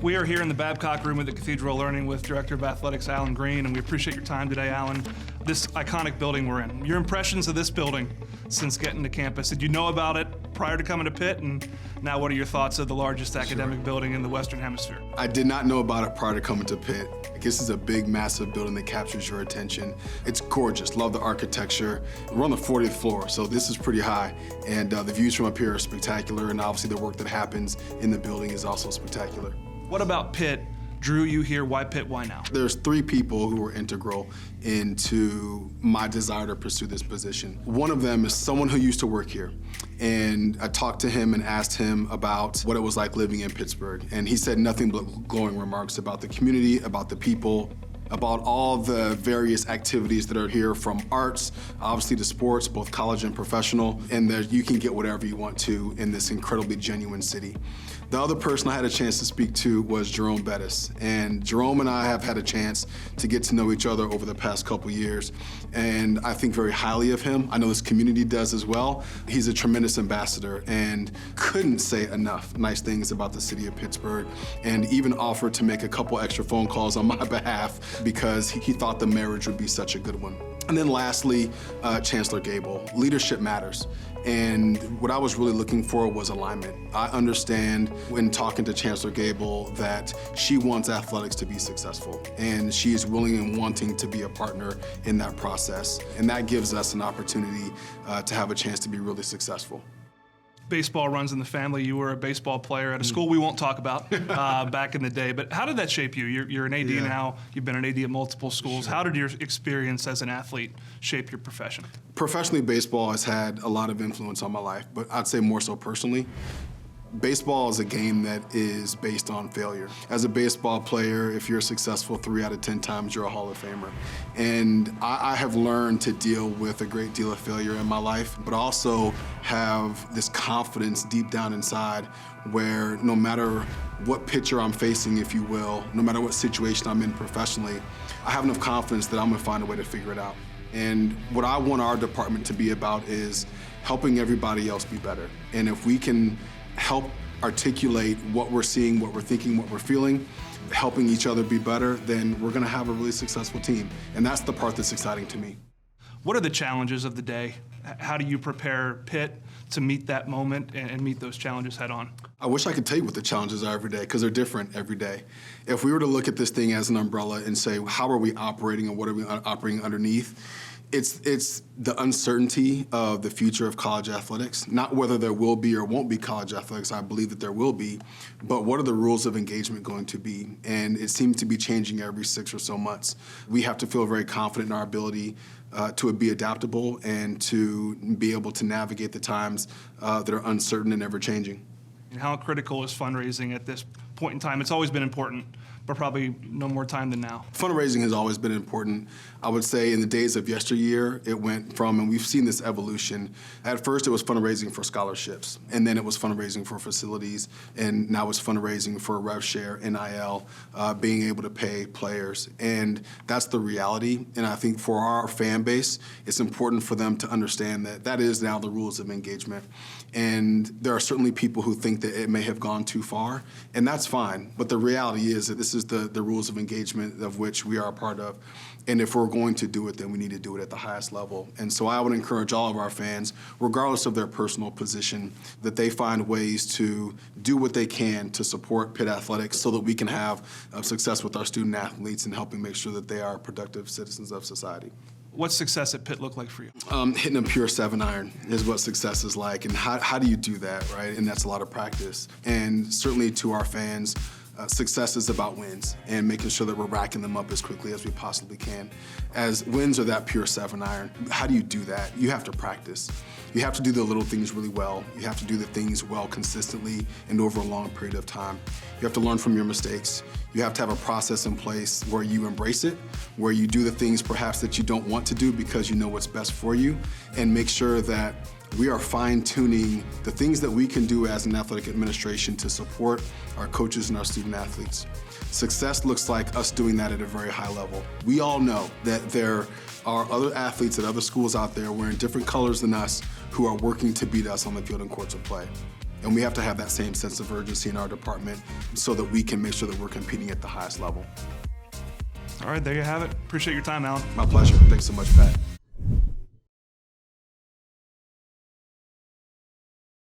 We are here in the Babcock room at the Cathedral learning with Director of Athletics Allen Greene, and we appreciate your time today, Alan. This iconic building we're in. Your impressions of this building since getting to campus. Did you know about it prior to coming to Pitt? And now what are your thoughts of the largest academic building in the Western Hemisphere? I did not know about it prior to coming to Pitt. This is a big, massive building that captures your attention. It's gorgeous, love the architecture. We're on the 40th floor, so this is pretty high. And the views from up here are spectacular, and obviously the work that happens in the building is also spectacular. What about Pitt drew you here? Why Pitt, why now? There's three people who were integral into my desire to pursue this position. One of them is someone who used to work here. And I talked to him and asked him about what it was like living in Pittsburgh. And he said nothing but glowing remarks about the community, about the people, about all the various activities that are here, from arts, obviously to sports, both college and professional, and that you can get whatever you want to in this incredibly genuine city. The other person I had a chance to speak to was Jerome Bettis, and Jerome and I have had a chance to get to know each other over the past couple years, and I think very highly of him. I know this community does as well. He's a tremendous ambassador and couldn't say enough nice things about the city of Pittsburgh, and even offered to make a couple extra phone calls on my behalf because he thought the marriage would be such a good one. And then lastly, Chancellor Gable. Leadership matters. And what I was really looking for was alignment. I understand when talking to Chancellor Gable that she wants athletics to be successful, and she is willing and wanting to be a partner in that process. And that gives us an opportunity to have a chance to be really successful. Baseball runs in the family. You were a baseball player at a school we won't talk about back in the day, but how did that shape you? You're an AD now. You've been an AD at multiple schools. How did your experience as an athlete shape your profession? Professionally, baseball has had a lot of influence on my life, but I'd say more so personally. Baseball is a game that is based on failure. As a baseball player, if you're successful 3 out of 10 times, you're a Hall of Famer. And I have learned to deal with a great deal of failure in my life, but also have this confidence deep down inside where no matter what pitcher I'm facing, if you will, no matter what situation I'm in professionally, I have enough confidence that I'm gonna find a way to figure it out. And what I want our department to be about is helping everybody else be better. And if we can help articulate what we're seeing, what we're thinking, what we're feeling, helping each other be better, then we're gonna have a really successful team. And that's the part that's exciting to me. What are the challenges of the day? How do you prepare Pitt to meet that moment and meet those challenges head on? I wish I could tell you what the challenges are every day, because they're different every day. If we were to look at this thing as an umbrella and say, how are we operating and what are we operating underneath? It's the uncertainty of the future of college athletics, not whether there will be or won't be college athletics. I believe that there will be, but what are the rules of engagement going to be? And it seems to be changing every 6 or so months. We have to feel very confident in our ability to be adaptable and to be able to navigate the times that are uncertain and ever-changing. And how critical is fundraising at this point in time? It's always been important, but probably no more time than now. Fundraising has always been important. I would say in the days of yesteryear, it went from, and we've seen this evolution, at first it was fundraising for scholarships, and then it was fundraising for facilities, and now it's fundraising for rev share, NIL, being able to pay players. And that's the reality, and I think for our fan base, it's important for them to understand that that is now the rules of engagement. And there are certainly people who think that it may have gone too far, and that's fine, but the reality is that this is the rules of engagement of which we are a part of. And if we're going to do it, then we need to do it at the highest level. And so I would encourage all of our fans, regardless of their personal position, that they find ways to do what they can to support Pitt athletics so that we can have success with our student athletes and helping make sure that they are productive citizens of society. What's success at Pitt look like for you? Hitting a pure 7-iron is what success is like. And how do you do that, right? And that's a lot of practice. And certainly to our fans, success is about wins and making sure that we're racking them up as quickly as we possibly can. As wins are that pure 7-iron, how do you do that? You have to practice. You have to do the little things really well. You have to do the things well consistently and over a long period of time. You have to learn from your mistakes. You have to have a process in place where you embrace it, where you do the things perhaps that you don't want to do because you know what's best for you, and make sure that we are fine-tuning the things that we can do as an athletic administration to support our coaches and our student athletes. Success looks like us doing that at a very high level. We all know that there are other athletes at other schools out there wearing different colors than us who are working to beat us on the field and courts of play. And we have to have that same sense of urgency in our department so that we can make sure that we're competing at the highest level. All right, there you have it. Appreciate your time, Alan. My pleasure. Thanks so much, Pat.